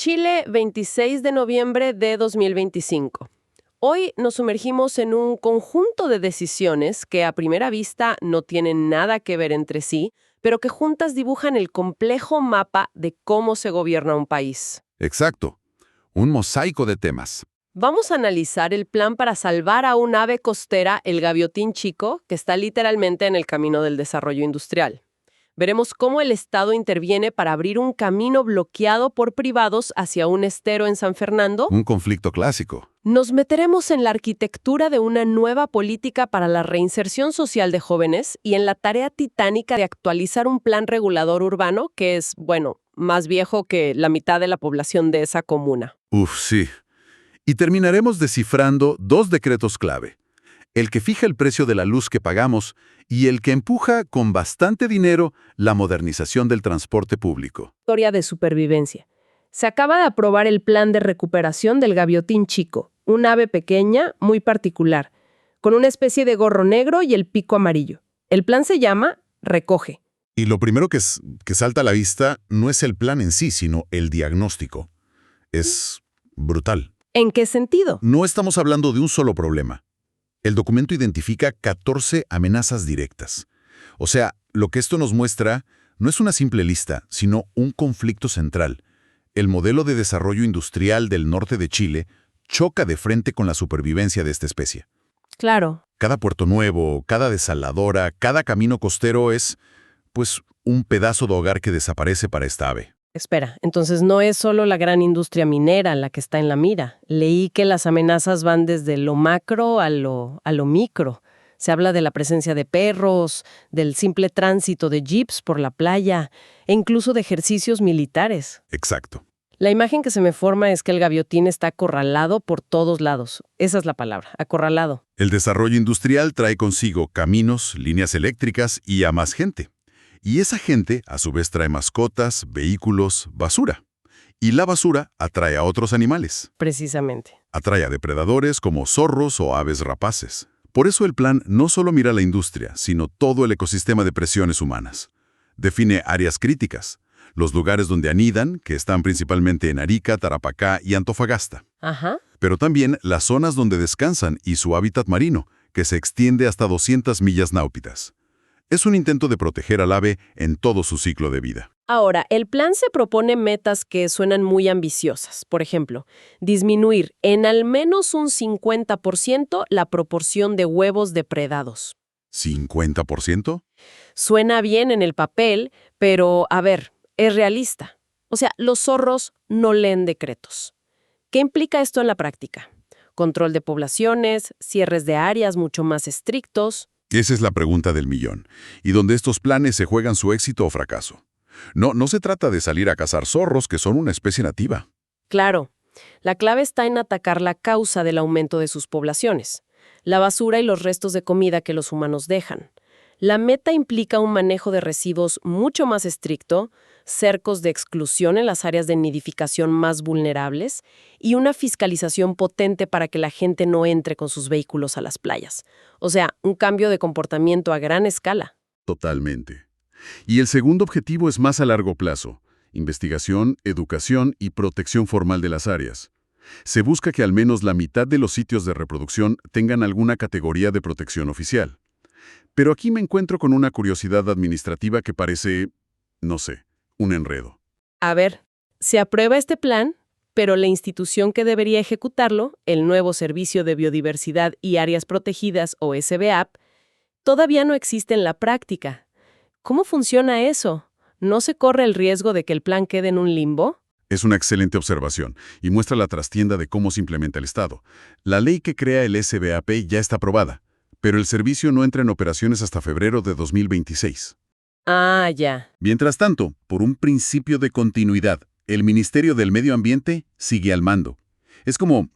Chile, 26 de noviembre de 2025. Hoy nos sumergimos en un conjunto de decisiones que a primera vista no tienen nada que ver entre sí, pero que juntas dibujan el complejo mapa de cómo se gobierna un país. Exacto. Un mosaico de temas. Vamos a analizar el plan para salvar a un ave costera, el gaviotín chico, que está literalmente en el camino del desarrollo industrial. Veremos cómo el Estado interviene para abrir un camino bloqueado por privados hacia un estero en San Fernando. Un conflicto clásico. Nos meteremos en la arquitectura de una nueva política para la reinserción social de jóvenes y en la tarea titánica de actualizar un plan regulador urbano que es, bueno, más viejo que la mitad de la población de esa comuna. Uf, sí. Y terminaremos descifrando dos decretos clave. El que fija el precio de la luz que pagamos y el que empuja con bastante dinero la modernización del transporte público. Historia de supervivencia. Se acaba de aprobar el plan de recuperación del gaviotín chico, un ave pequeña, muy particular, con una especie de gorro negro y el pico amarillo. El plan se llama Recoge. Y lo primero que salta a la vista no es el plan en sí, sino el diagnóstico. Es brutal. ¿En qué sentido? No estamos hablando de un solo problema. El documento identifica 14 amenazas directas. O sea, lo que esto nos muestra no es una simple lista, sino un conflicto central. El modelo de desarrollo industrial del norte de Chile choca de frente con la supervivencia de esta especie. Claro. Cada puerto nuevo, cada desaladora, cada camino costero es, pues, un pedazo de hogar que desaparece para esta ave. Espera, entonces no es solo la gran industria minera la que está en la mira. Leí que las amenazas van desde lo macro a lo micro. Se habla de la presencia de perros, del simple tránsito de jeeps por la playa e incluso de ejercicios militares. Exacto. La imagen que se me forma es que el gaviotín está acorralado por todos lados. Esa es la palabra, acorralado. El desarrollo industrial trae consigo caminos, líneas eléctricas y a más gente. Y esa gente, a su vez, trae mascotas, vehículos, basura. Y la basura atrae a otros animales. Precisamente. Atrae a depredadores como zorros o aves rapaces. Por eso el plan no solo mira la industria, sino todo el ecosistema de presiones humanas. Define áreas críticas, los lugares donde anidan, que están principalmente en Arica, Tarapacá y Antofagasta. Ajá. Pero también las zonas donde descansan y su hábitat marino, que se extiende hasta 200 millas náuticas. Es un intento de proteger al ave en todo su ciclo de vida. Ahora, el plan se propone metas que suenan muy ambiciosas. Por ejemplo, disminuir en al menos un 50% la proporción de huevos depredados. ¿50%? Suena bien en el papel, pero, a ver, es realista. O sea, los zorros no leen decretos. ¿Qué implica esto en la práctica? Control de poblaciones, cierres de áreas mucho más estrictos. Esa es la pregunta del millón, y donde estos planes se juegan su éxito o fracaso. No se trata de salir a cazar zorros, que son una especie nativa. Claro, la clave está en atacar la causa del aumento de sus poblaciones, la basura y los restos de comida que los humanos dejan. La meta implica un manejo de residuos mucho más estricto, cercos de exclusión en las áreas de nidificación más vulnerables y una fiscalización potente para que la gente no entre con sus vehículos a las playas. O sea, un cambio de comportamiento a gran escala. Totalmente. Y el segundo objetivo es más a largo plazo: investigación, educación y protección formal de las áreas. Se busca que al menos la mitad de los sitios de reproducción tengan alguna categoría de protección oficial. Pero aquí me encuentro con una curiosidad administrativa que parece, no sé, un enredo. A ver, se aprueba este plan, pero la institución que debería ejecutarlo, el nuevo Servicio de Biodiversidad y Áreas Protegidas o SBAP, todavía no existe en la práctica. ¿Cómo funciona eso? ¿No se corre el riesgo de que el plan quede en un limbo? Es una excelente observación y muestra la trastienda de cómo se implementa el Estado. La ley que crea el SBAP ya está aprobada, pero el servicio no entra en operaciones hasta febrero de 2026. Ah, ya. Mientras tanto, por un principio de continuidad, el Ministerio del Medio Ambiente sigue al mando. Es como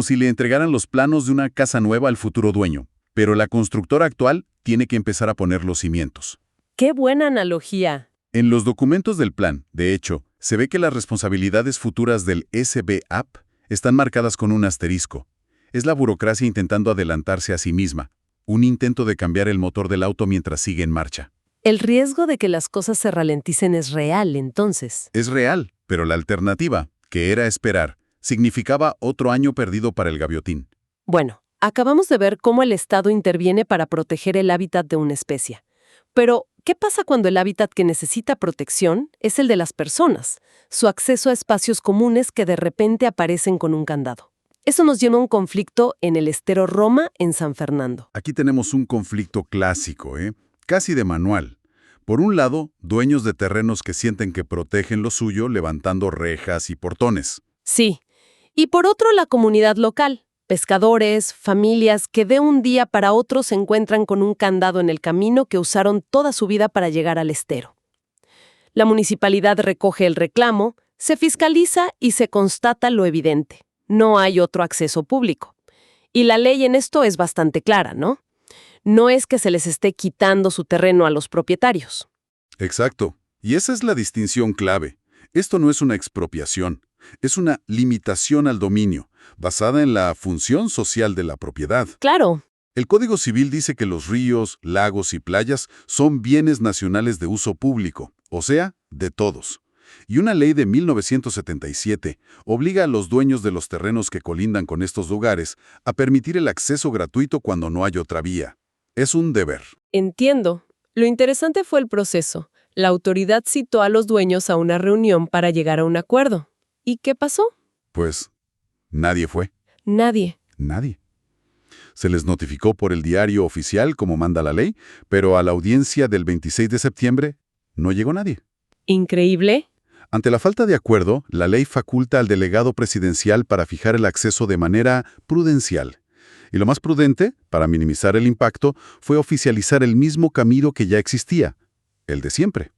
si le entregaran los planos de una casa nueva al futuro dueño, pero la constructora actual tiene que empezar a poner los cimientos. ¡Qué buena analogía! En los documentos del plan, de hecho, se ve que las responsabilidades futuras del SBAP están marcadas con un asterisco. Es la burocracia intentando adelantarse a sí misma, un intento de cambiar el motor del auto mientras sigue en marcha. El riesgo de que las cosas se ralenticen es real, entonces. Es real, pero la alternativa, que era esperar, significaba otro año perdido para el gaviotín. Bueno, acabamos de ver cómo el Estado interviene para proteger el hábitat de una especie. Pero, ¿qué pasa cuando el hábitat que necesita protección es el de las personas? Su acceso a espacios comunes que de repente aparecen con un candado. Eso nos lleva a un conflicto en el estero Roma, en San Fernando. Aquí tenemos un conflicto clásico, casi de manual. Por un lado, dueños de terrenos que sienten que protegen lo suyo levantando rejas y portones. Sí. Y por otro, la comunidad local. Pescadores, familias que de un día para otro se encuentran con un candado en el camino que usaron toda su vida para llegar al estero. La municipalidad recoge el reclamo, se fiscaliza y se constata lo evidente. No hay otro acceso público. Y la ley en esto es bastante clara, ¿no? No es que se les esté quitando su terreno a los propietarios. Exacto. Y esa es la distinción clave. Esto no es una expropiación, es una limitación al dominio, basada en la función social de la propiedad. Claro. El Código Civil dice que los ríos, lagos y playas son bienes nacionales de uso público, o sea, de todos. Y una ley de 1977 obliga a los dueños de los terrenos que colindan con estos lugares a permitir el acceso gratuito cuando no hay otra vía. Es un deber. Entiendo. Lo interesante fue el proceso. La autoridad citó a los dueños a una reunión para llegar a un acuerdo. ¿Y qué pasó? Pues nadie fue. Nadie. Nadie. Se les notificó por el diario oficial como manda la ley, pero a la audiencia del 26 de septiembre no llegó nadie. Increíble. Ante la falta de acuerdo, la ley faculta al delegado presidencial para fijar el acceso de manera prudencial. Y lo más prudente, para minimizar el impacto, fue oficializar el mismo camino que ya existía, el de siempre.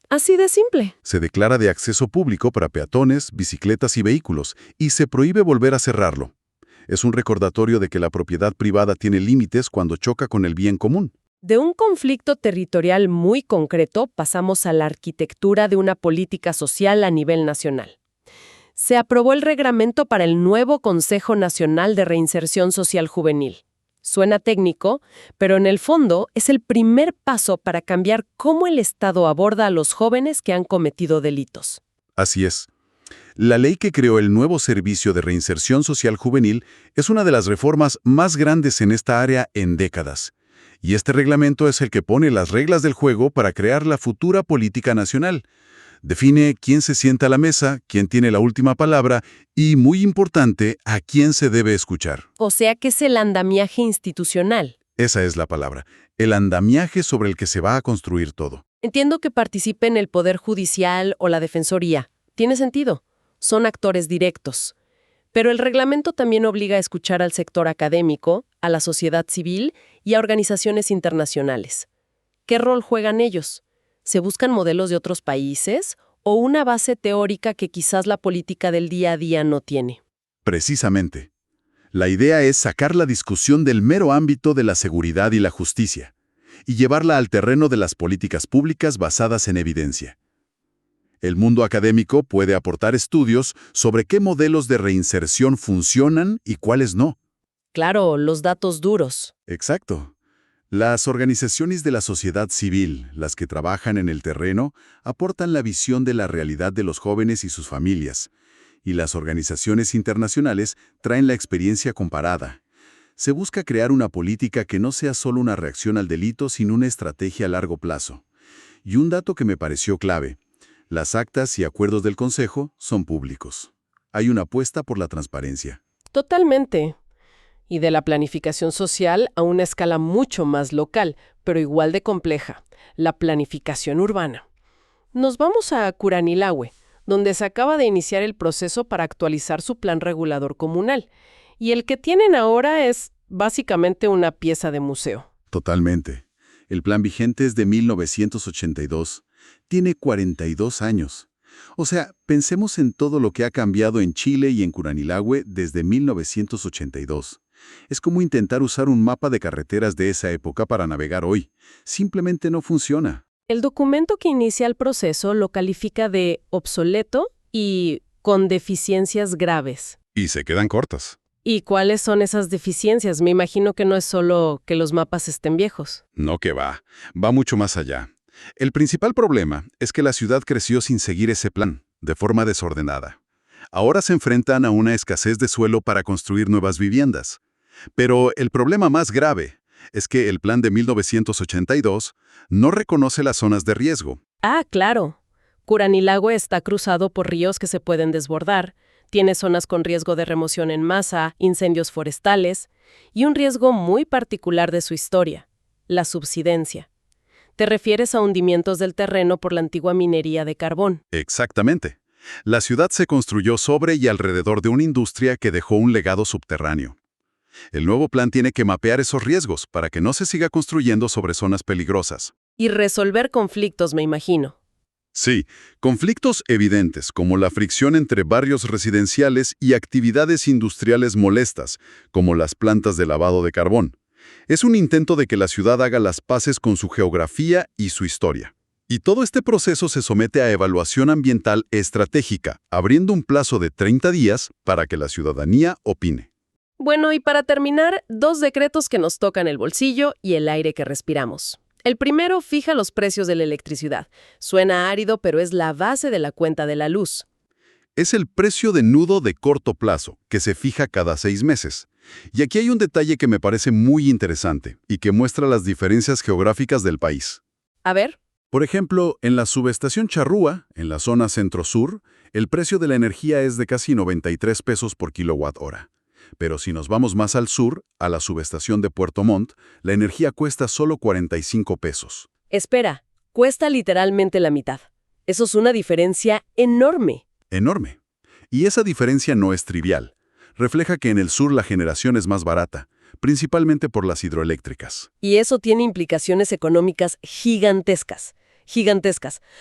Así de simple. Se declara de acceso público para peatones, bicicletas y vehículos, y se prohíbe volver a cerrarlo. Es un recordatorio de que la propiedad privada tiene límites cuando choca con el bien común. De un conflicto territorial muy concreto pasamos a la arquitectura de una política social a nivel nacional. Se aprobó el reglamento para el nuevo Consejo Nacional de Reinserción Social Juvenil. Suena técnico, pero en el fondo es el primer paso para cambiar cómo el Estado aborda a los jóvenes que han cometido delitos. Así es. La ley que creó el nuevo Servicio de Reinserción Social Juvenil es una de las reformas más grandes en esta área en décadas. Y este reglamento es el que pone las reglas del juego para crear la futura política nacional. Define quién se sienta a la mesa, quién tiene la última palabra y, muy importante, a quién se debe escuchar. O sea que es el andamiaje institucional. Esa es la palabra, el andamiaje sobre el que se va a construir todo. Entiendo que participe en el Poder Judicial o la Defensoría. Tiene sentido. Son actores directos. Pero el reglamento también obliga a escuchar al sector académico, a la sociedad civil y a organizaciones internacionales. ¿Qué rol juegan ellos? ¿Se buscan modelos de otros países o una base teórica que quizás la política del día a día no tiene? Precisamente. La idea es sacar la discusión del mero ámbito de la seguridad y la justicia y llevarla al terreno de las políticas públicas basadas en evidencia. El mundo académico puede aportar estudios sobre qué modelos de reinserción funcionan y cuáles no. Claro, los datos duros. Exacto. Las organizaciones de la sociedad civil, las que trabajan en el terreno, aportan la visión de la realidad de los jóvenes y sus familias, y las organizaciones internacionales traen la experiencia comparada. Se busca crear una política que no sea solo una reacción al delito, sino una estrategia a largo plazo. Y un dato que me pareció clave: las actas y acuerdos del Consejo son públicos. Hay una apuesta por la transparencia. Totalmente. Y de la planificación social a una escala mucho más local, pero igual de compleja, la planificación urbana. Nos vamos a Curanilahue, donde se acaba de iniciar el proceso para actualizar su plan regulador comunal. Y el que tienen ahora es básicamente una pieza de museo. Totalmente. El plan vigente es de 1982. Tiene 42 años. O sea, pensemos en todo lo que ha cambiado en Chile y en Curanilahue desde 1982. Es como intentar usar un mapa de carreteras de esa época para navegar hoy. Simplemente no funciona. El documento que inicia el proceso lo califica de obsoleto y con deficiencias graves. Y se quedan cortas. ¿Y cuáles son esas deficiencias? Me imagino que no es solo que los mapas estén viejos. No que va. Va mucho más allá. El principal problema es que la ciudad creció sin seguir ese plan, de forma desordenada. Ahora se enfrentan a una escasez de suelo para construir nuevas viviendas. Pero el problema más grave es que el plan de 1982 no reconoce las zonas de riesgo. Ah, claro. Curanilagüe está cruzado por ríos que se pueden desbordar, tiene zonas con riesgo de remoción en masa, incendios forestales y un riesgo muy particular de su historia, la subsidencia. Te refieres a hundimientos del terreno por la antigua minería de carbón. Exactamente. La ciudad se construyó sobre y alrededor de una industria que dejó un legado subterráneo. El nuevo plan tiene que mapear esos riesgos para que no se siga construyendo sobre zonas peligrosas. Y resolver conflictos, me imagino. Sí, conflictos evidentes, como la fricción entre barrios residenciales y actividades industriales molestas, como las plantas de lavado de carbón. Es un intento de que la ciudad haga las paces con su geografía y su historia. Y todo este proceso se somete a evaluación ambiental estratégica, abriendo un plazo de 30 días para que la ciudadanía opine. Bueno, y para terminar, 2 decretos que nos tocan el bolsillo y el aire que respiramos. El primero fija los precios de la electricidad. Suena árido, pero es la base de la cuenta de la luz. Es el precio de nudo de corto plazo, que se fija cada 6 meses. Y aquí hay un detalle que me parece muy interesante y que muestra las diferencias geográficas del país. A ver. Por ejemplo, en la subestación Charrúa, en la zona centro-sur, el precio de la energía es de casi 93 pesos por kilowatt hora. Pero si nos vamos más al sur, a la subestación de Puerto Montt, la energía cuesta solo 45 pesos. Espera, cuesta literalmente la mitad. Eso es una diferencia enorme. Enorme. Y esa diferencia no es trivial. Refleja que en el sur la generación es más barata, principalmente por las hidroeléctricas. Y eso tiene implicaciones económicas gigantescas,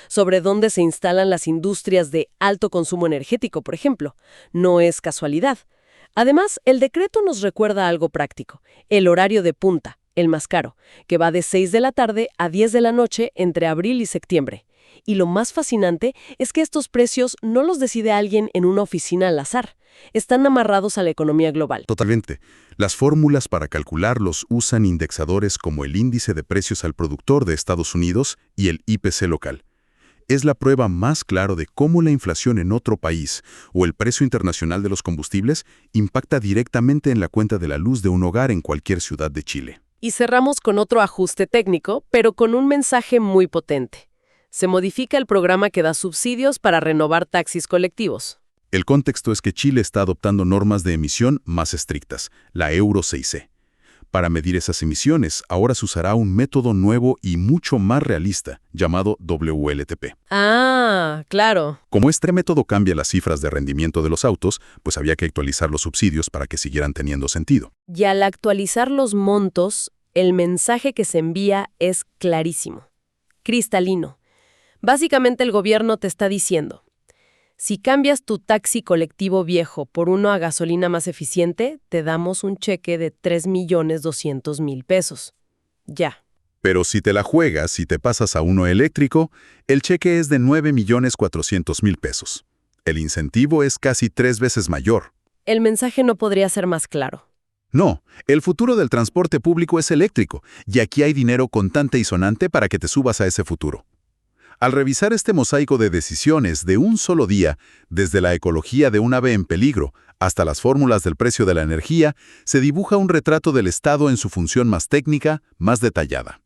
sobre dónde se instalan las industrias de alto consumo energético, por ejemplo. No es casualidad. Además, el decreto nos recuerda algo práctico, el horario de punta, el más caro, que va de 6 de la tarde a 10 de la noche entre abril y septiembre. Y lo más fascinante es que estos precios no los decide alguien en una oficina al azar. Están amarrados a la economía global. Totalmente. Las fórmulas para calcularlos usan indexadores como el Índice de Precios al Productor de Estados Unidos y el IPC local. Es la prueba más clara de cómo la inflación en otro país o el precio internacional de los combustibles impacta directamente en la cuenta de la luz de un hogar en cualquier ciudad de Chile. Y cerramos con otro ajuste técnico, pero con un mensaje muy potente. Se modifica el programa que da subsidios para renovar taxis colectivos. El contexto es que Chile está adoptando normas de emisión más estrictas, la Euro 6C. Para medir esas emisiones, ahora se usará un método nuevo y mucho más realista, llamado WLTP. Ah, claro. Como este método cambia las cifras de rendimiento de los autos, pues había que actualizar los subsidios para que siguieran teniendo sentido. Y al actualizar los montos, el mensaje que se envía es clarísimo, cristalino. Básicamente el gobierno te está diciendo, si cambias tu taxi colectivo viejo por uno a gasolina más eficiente, te damos un cheque de 3.200.000 pesos. Ya. Pero si te la juegas y te pasas a uno eléctrico, el cheque es de 9.400.000 pesos. El incentivo es casi 3 veces mayor. El mensaje no podría ser más claro. No, el futuro del transporte público es eléctrico, y aquí hay dinero contante y sonante para que te subas a ese futuro. Al revisar este mosaico de decisiones de un solo día, desde la ecología de un ave en peligro hasta las fórmulas del precio de la energía, se dibuja un retrato del Estado en su función más técnica, más detallada.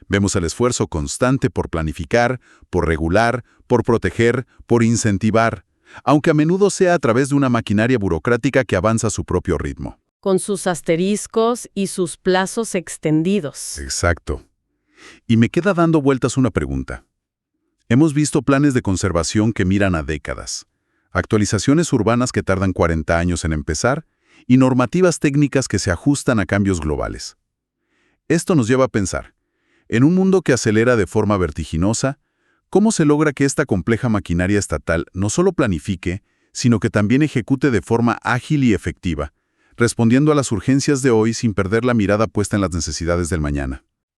Vemos el esfuerzo constante por planificar, por regular, por proteger, por incentivar, aunque a menudo sea a través de una maquinaria burocrática que avanza a su propio ritmo. Con sus asteriscos y sus plazos extendidos. Exacto. Y me queda dando vueltas una pregunta. Hemos visto planes de conservación que miran a décadas, actualizaciones urbanas que tardan 40 años en empezar y normativas técnicas que se ajustan a cambios globales. Esto nos lleva a pensar, en un mundo que acelera de forma vertiginosa, ¿cómo se logra que esta compleja maquinaria estatal no solo planifique, sino que también ejecute de forma ágil y efectiva, respondiendo a las urgencias de hoy sin perder la mirada puesta en las necesidades del mañana?